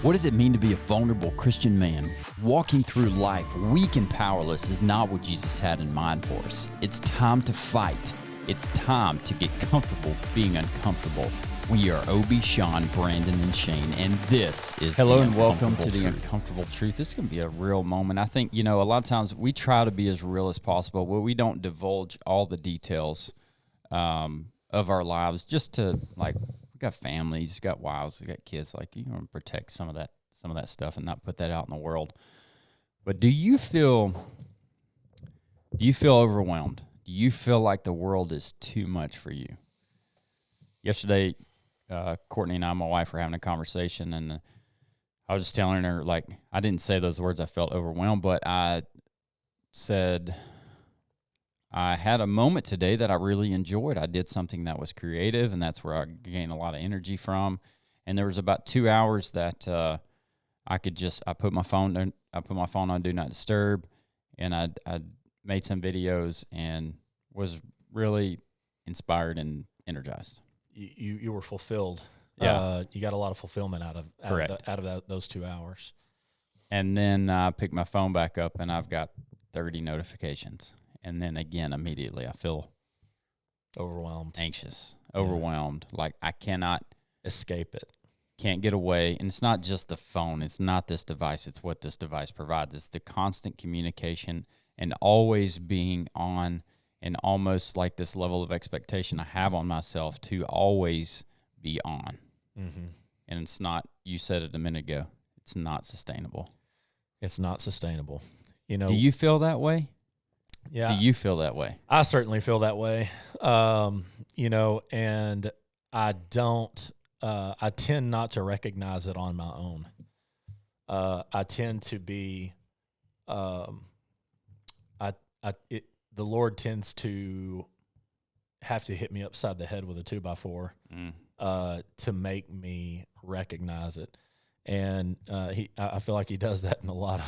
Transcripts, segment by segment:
What does it mean to be a vulnerable Christian man? Walking through life weak and powerless is not what Jesus had in mind for us. It's time to fight. It's time to get comfortable being uncomfortable. We are Obi, Sean, Brandon, and Shane, and this is Hello The and welcome Uncomfortable to The Truth. Uncomfortable Truth. This is going to be a real moment. I think, a lot of times we try to be as real as possible, but we don't divulge all the details of our lives just to, we got families, we got wives, we got kids. You want to protect some of that stuff and not put that out in the world. But do you feel overwhelmed? Do you feel like the world is too much for you? Yesterday, Courtney and I, my wife, were having a conversation, and I was just telling her, I didn't say those words, I felt overwhelmed, but I said, I had a moment today that I really enjoyed. I did something that was creative, and that's where I gained a lot of energy from. And there was about 2 hours that I put my phone on Do Not Disturb, and I made some videos and was really inspired and energized. You were fulfilled. Yeah. You got a lot of fulfillment out of those 2 hours. And then I picked my phone back up, and I've got 30 notifications. And then again, immediately I feel Overwhelmed. anxious, overwhelmed. I cannot Escape it. can't get away. And it's not just the phone. It's not this device. It's what this device provides. It's the constant communication and always being on, and almost like this level of expectation I have on myself to always be on. Mm-hmm. And it's not, you said it a minute ago, it's not sustainable. It's not sustainable. Do you feel that way? Yeah. Do you feel that way? I certainly feel that way. And I don't, I tend not to recognize it on my own. I tend to be, the Lord tends to have to hit me upside the head with a 2x4 to make me recognize it, and I feel like He does that in a lot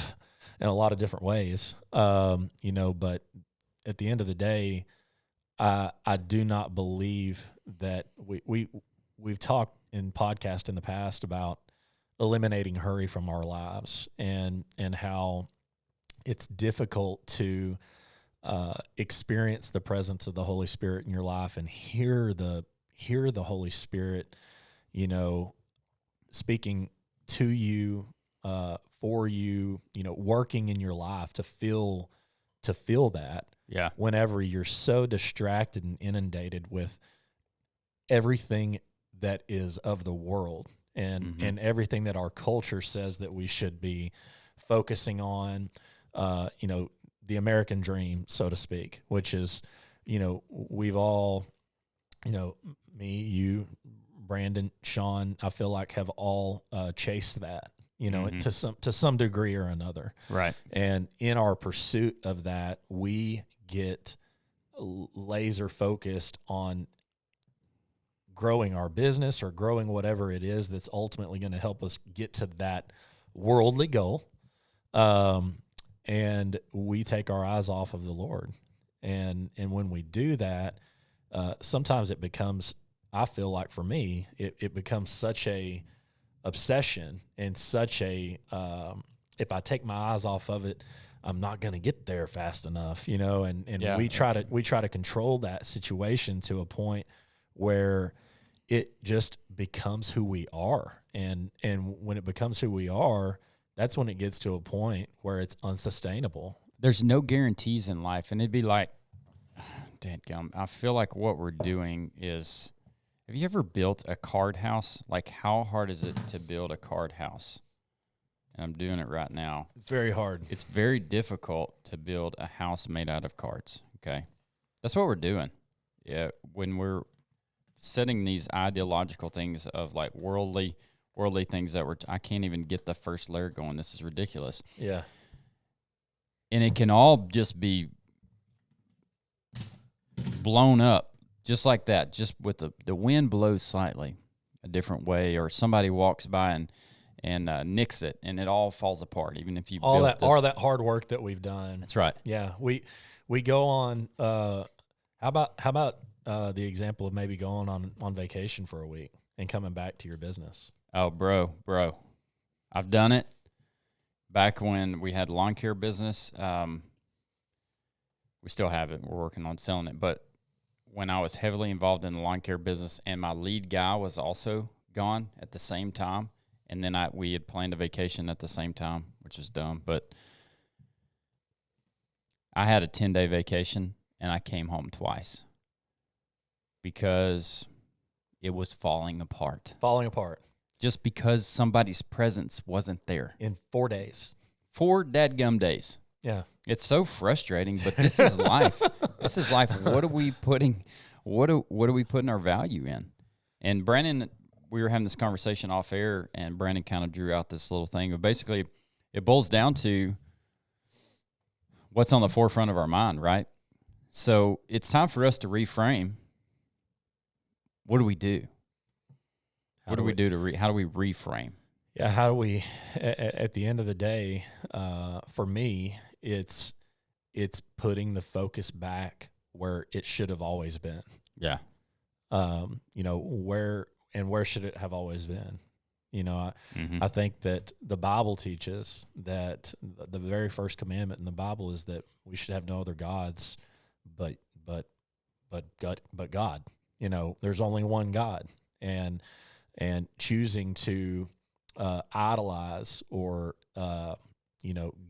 of different ways. But at the end of the day, I do not believe that we've talked in podcast in the past about eliminating hurry from our lives and how it's difficult to experience the presence of the Holy Spirit in your life and hear the Holy Spirit, speaking to you, for you, working in your life to feel that. Yeah. Whenever you're so distracted and inundated with everything that is of the world and everything that our culture says that we should be focusing on, the American dream, so to speak, which is, we've all, me, you, Brandon, Sean, I feel like have all chased that, to some degree or another. Right. And in our pursuit of that, we get laser focused on growing our business or growing whatever it is that's ultimately going to help us get to that worldly goal. And we take our eyes off of the Lord. And when we do that, sometimes it becomes, I feel like for me, it becomes such a obsession and such a, if I take my eyes off of it, I'm not going to get there fast enough, and Yeah. we try to control that situation to a point where it just becomes who we are. And when it becomes who we are, that's when it gets to a point where it's unsustainable. There's no guarantees in life, and it'd be like, dadgum, I feel like what we're doing is, have you ever built a card house? How hard is it to build a card house? And I'm doing it right now. It's very hard. It's very difficult to build a house made out of cards, okay? That's what we're doing. Yeah, when we're setting these ideological things of worldly things that I can't even get the first layer going. This is ridiculous. Yeah. And it can all just be blown up just like that, just with the wind blows slightly a different way, or somebody walks by and nicks it, and it all falls apart, even if you all built that hard work that we've done. That's right. Yeah. We go on, how about the example of maybe going on vacation for a week and coming back to your business? Oh, bro. I've done it back when we had a lawn care business. We still have it. We're working on selling it. But when I was heavily involved in the lawn care business and my lead guy was also gone at the same time, and then we had planned a vacation at the same time, which was dumb. But I had a 10-day vacation, and I came home twice because it was falling apart. Falling apart. Just because somebody's presence wasn't there. In 4 days. 4 dadgum days. Yeah. It's so frustrating, but this is life. This is life. What are we putting our value in? And Brandon, we were having this conversation off air, and Brandon kind of drew out this little thing. But basically, it boils down to what's on the forefront of our mind, right? So it's time for us to reframe. What do we do? How do we reframe? Yeah, how do we, at the end of the day, for me, it's putting the focus back where it should have always been. Yeah. Where should it have always been? Mm-hmm. I think that the Bible teaches that the very first commandment in the Bible is that we should have no other gods but God. There's only one God, and choosing to idolize or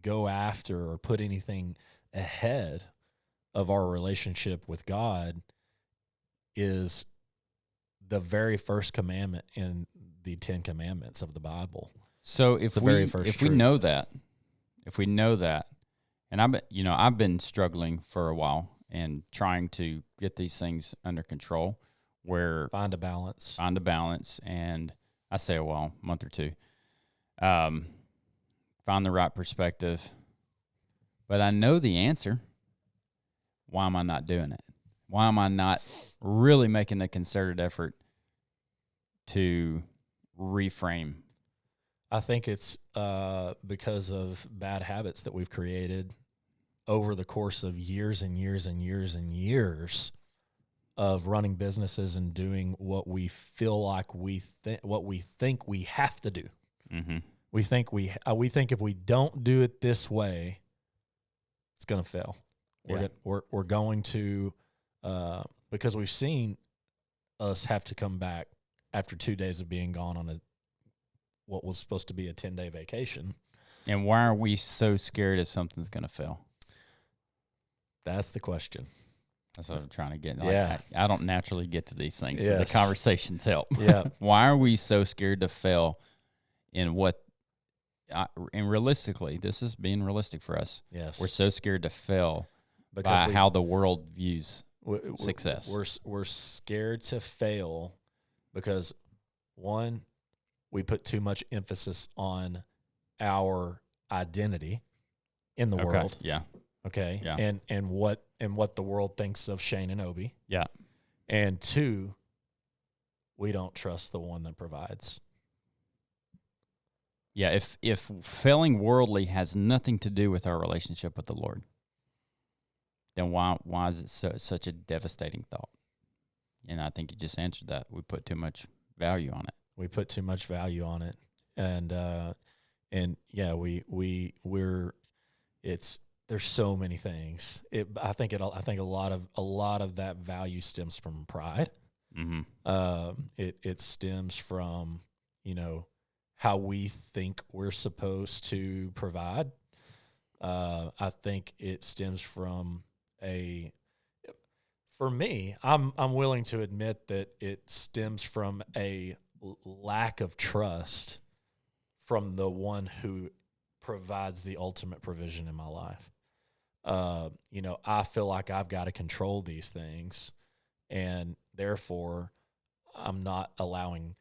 go after or put anything ahead of our relationship with God is the very first commandment in the 10 Commandments of the Bible. So if we know that, and I've been struggling for a while and trying to get these things under control, where find a balance, and I say a month or two, find the right perspective. But I know the answer. Why am I not doing it? Why am I not really making the concerted effort to reframe? I think it's because of bad habits that we've created over the course of years and years and years and years of running businesses and doing what we feel like what we think we have to do. Mm-hmm. We think if we don't do it this way, it's going to fail. Yeah. We're going to because we've seen us have to come back after 2 days of being gone on what was supposed to be a 10-day vacation. And why are we so scared if something's going to fail? That's the question. That's what I'm trying to get. Yeah. I don't naturally get to these things, so the Yes. conversations help. Yeah. Why are we so scared to fail in what, and realistically, this is being realistic for us. Yes. We're so scared to fail Because by how the world views success. We're scared to fail because, one, we put too much emphasis on our identity in the world. Yeah. Okay. Yeah. And what the world thinks of Shane and Obi. Yeah. And two, we don't trust the one that provides. Yeah. If failing worldly has nothing to do with our relationship with the Lord, then why is it such a devastating thought? And I think you just answered that. We put too much value on it. We put too much value on it, and yeah, there's so many things. I think a lot of that value stems from pride. Mm-hmm. It stems from how we think we're supposed to provide. I think it stems from for me, I'm willing to admit that it stems from a lack of trust from the one who provides the ultimate provision in my life. I feel like I've got to control these things, and therefore I'm not allowing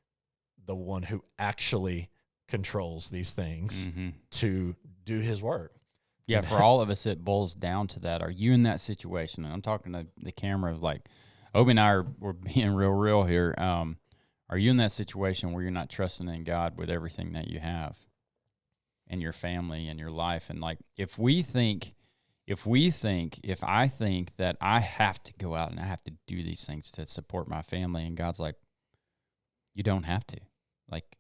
the one who actually controls these things Mm-hmm. to do his work. Yeah, for all of us, it boils down to that. Are you in that situation? And I'm talking to the camera of like, Obi and I we're being real here. Are you in that situation where you're not trusting in God with everything that you have and your family and your life? And like, if I think that I have to go out and I have to do these things to support my family, and God's like, you don't have to. Like,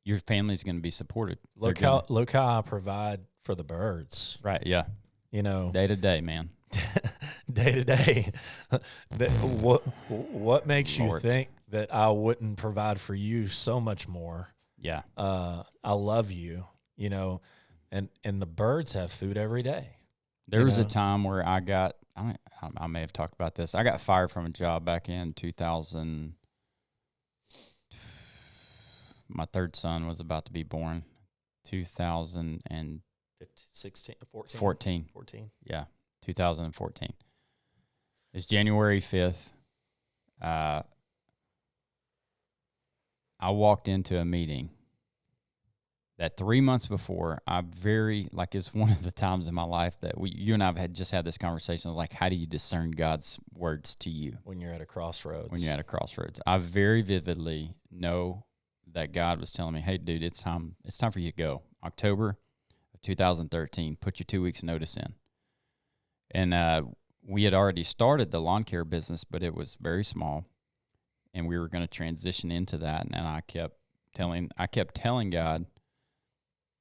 your family's going to be supported. Look how I provide for the birds. Right, yeah. You know, Day to day, man. day to day. What makes you think that I wouldn't provide for you so much more? Yeah. I love you, you know, and the birds have food every day. There was a time where I may have talked about this. I got fired from a job back in 2000. My third son was about to be born, 2014. Yeah, 2014. It's January 5th. I walked into a meeting that 3 months before, it's one of the times in my life that you and I have just had this conversation, like, how do you discern God's words to you? When you're at a crossroads. I very vividly know that God was telling me, hey, dude, it's time for you to go. October of 2013, put your 2 weeks notice in. And we had already started the lawn care business, but it was very small, and we were going to transition into that. And I kept telling God,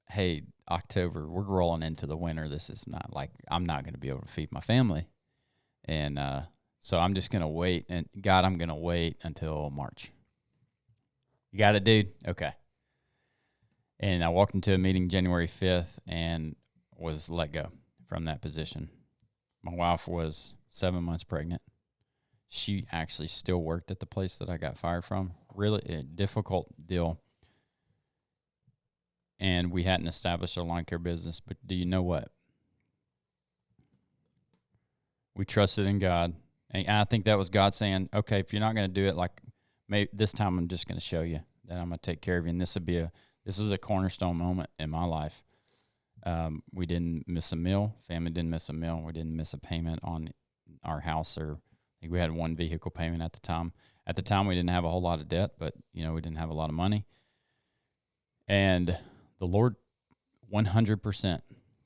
hey, October, we're rolling into the winter. This is not like, I'm not going to be able to feed my family. And so I'm just going to wait. And God, I'm going to wait until March. You got it, dude? Okay. And I walked into a meeting January 5th and was let go from that position. My wife was 7 months pregnant. She actually still worked at the place that I got fired from. Really a difficult deal. And we hadn't established our lawn care business. But do you know what? We trusted in God. And I think that was God saying, okay, if you're not going to do it, like, maybe this time I'm just going to show you that I'm going to take care of you. And this was a cornerstone moment in my life. We didn't miss a meal. Family didn't miss a meal. We didn't miss a payment on our house, or I think we had one vehicle payment at the time. At the time, we didn't have a whole lot of debt, but, we didn't have a lot of money. And the Lord 100%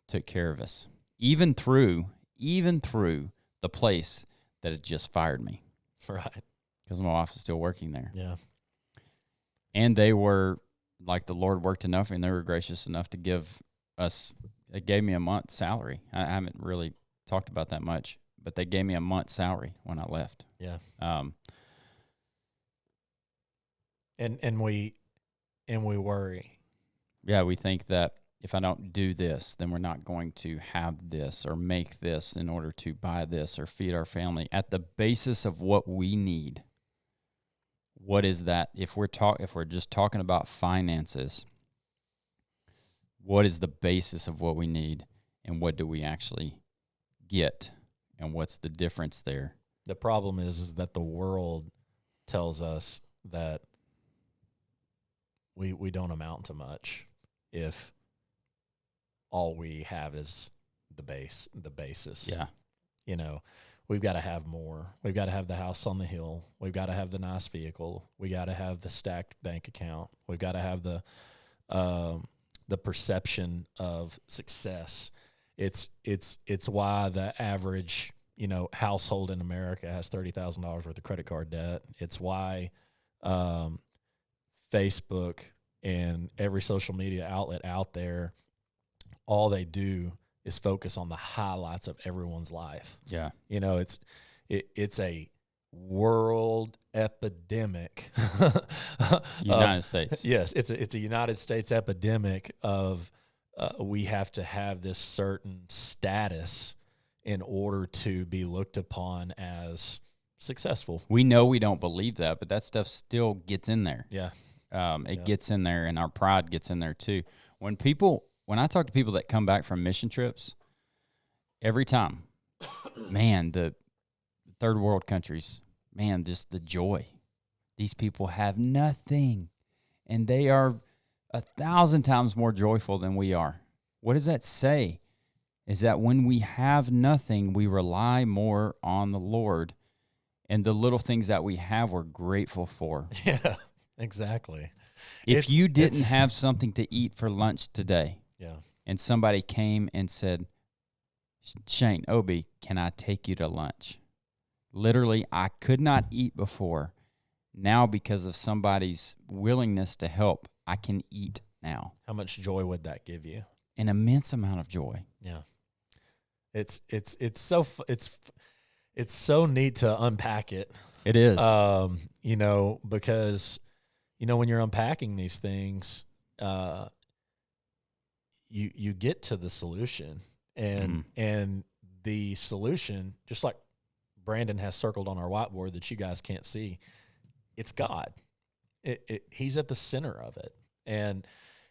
took care of us, even through the place that had just fired me. Right. Because my wife was still working there. Yeah. And they were, like, the Lord worked enough, and they were gracious enough to it gave me a month's salary. I haven't really talked about that much, but they gave me a month's salary when I left. Yeah. And we worry. Yeah, we think that if I don't do this, then we're not going to have this or make this in order to buy this or feed our family. At the basis of what we need, what is that? If we're just talking about finances, what is the basis of what we need, and what do we actually get, and what's the difference there? The problem is that the world tells us that we don't amount to much if all we have is the basis. Yeah. We've got to have more. We've got to have the house on the hill. We've got to have the nice vehicle. We got to have the stacked bank account. We've got to have the perception of success. It's why the average, household in America has $30,000 worth of credit card debt. It's why Facebook and every social media outlet out there, all they do is focus on the highlights of everyone's life. Yeah. It's a world epidemic. United States. Yes, it's a United States epidemic of we have to have this certain status in order to be looked upon as successful. We know we don't believe that, but that stuff still gets in there. Yeah. It gets in there, and our pride gets in there too. When I talk to people that come back from mission trips, every time, man, the third world countries, man, just the joy. These people have nothing, and they are 1,000 times more joyful than we are. What does that say? Is that when we have nothing, we rely more on the Lord, and the little things that we have, we're grateful for. Yeah, exactly. If you didn't have something to eat for lunch today, yeah, and somebody came and said, Shane, Obi, can I take you to lunch? Literally, I could not eat before. Now, because of somebody's willingness to help, I can eat now. How much joy would that give you? An immense amount of joy. Yeah. It's so neat to unpack it. It is. You know, because, you know, when you're unpacking these things, you get to the solution, and the solution, just like Brandon has circled on our whiteboard that you guys can't see, it's God. He's at the center of it. And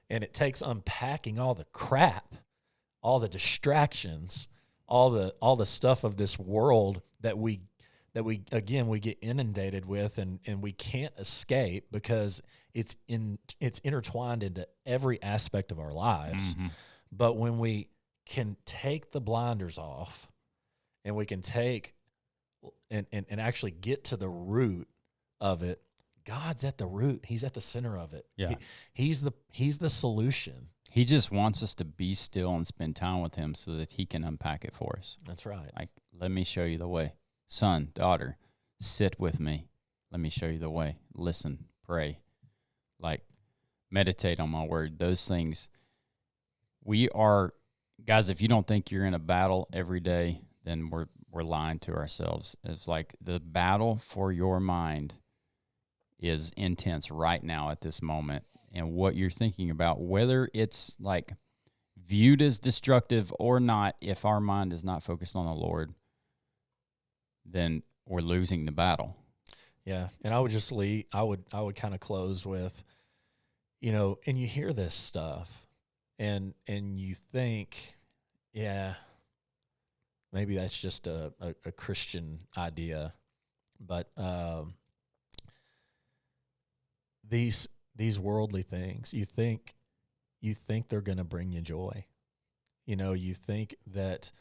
it takes unpacking all the crap, all the distractions, all the stuff of this world that we get inundated with, and we can't escape because it's intertwined into every aspect of our lives. But when we can take the blinders off, and we can take and actually get to the root of it, God's at the root. He's at the center of it. Yeah. He's the solution. He just wants us to be still and spend time with him so that he can unpack it for us. That's right. Like, let me show you the way. Son, daughter, sit with me. Let me show you the way. Listen, pray. Like, meditate on my word. Those things. We are, guys, if you don't think you're in a battle every day, then we're lying to ourselves. It's like the battle for your mind is intense right now at this moment. And what you're thinking about, whether it's like viewed as destructive or not, if our mind is not focused on the Lord, then we're losing the battle. Yeah. And I would just I would kind of close with, you know, and you hear this stuff and you think, yeah, maybe that's just a Christian idea. But these worldly things, you think they're going to bring you joy. You know, you think that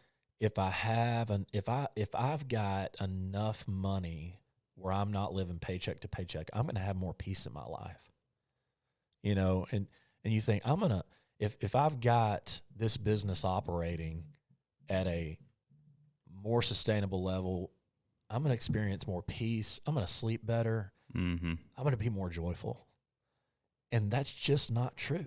if I've got enough money where I'm not living paycheck to paycheck, I'm going to have more peace in my life. You know, and you think if I've got this business operating at a more sustainable level, I'm going to experience more peace. I'm going to sleep better. I'm going to be more joyful. And that's just not true.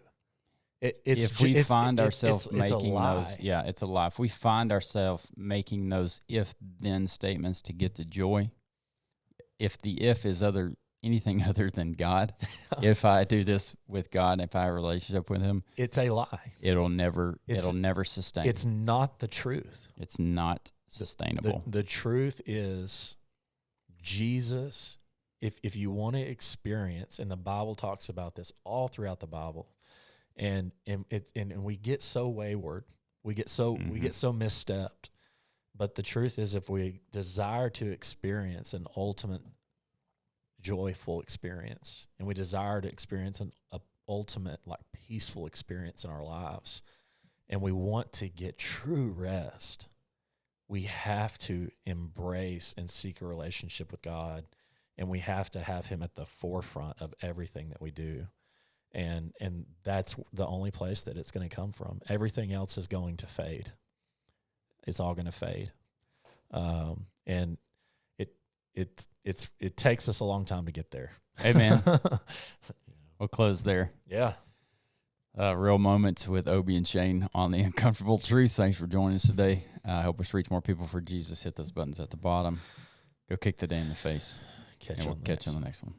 If we find ourselves making those, it's a lie. If we find ourselves making those if-then statements to get the joy, if the if is anything other than God, if I do this with God, if I have a relationship with him, it's a lie. It'll never sustain. It's not the truth. It's not sustainable. The truth is Jesus. If you want to experience, and the Bible talks about this all throughout the Bible, and we get so wayward, we get so misstepped. But the truth is, if we desire to experience an ultimate joyful experience, and we desire to experience an ultimate like peaceful experience in our lives, and we want to get true rest, we have to embrace and seek a relationship with God. And we have to have him at the forefront of everything that we do. And that's the only place that it's going to come from. Everything else is going to fade. It's all going to fade. And it takes us a long time to get there. Amen. We'll close there. Yeah. Real Moments with Obi and Shane on The Uncomfortable Truth. Thanks for joining us today. Help us reach more people for Jesus. Hit those buttons at the bottom. Go kick the day in the face. Catch you on the next one.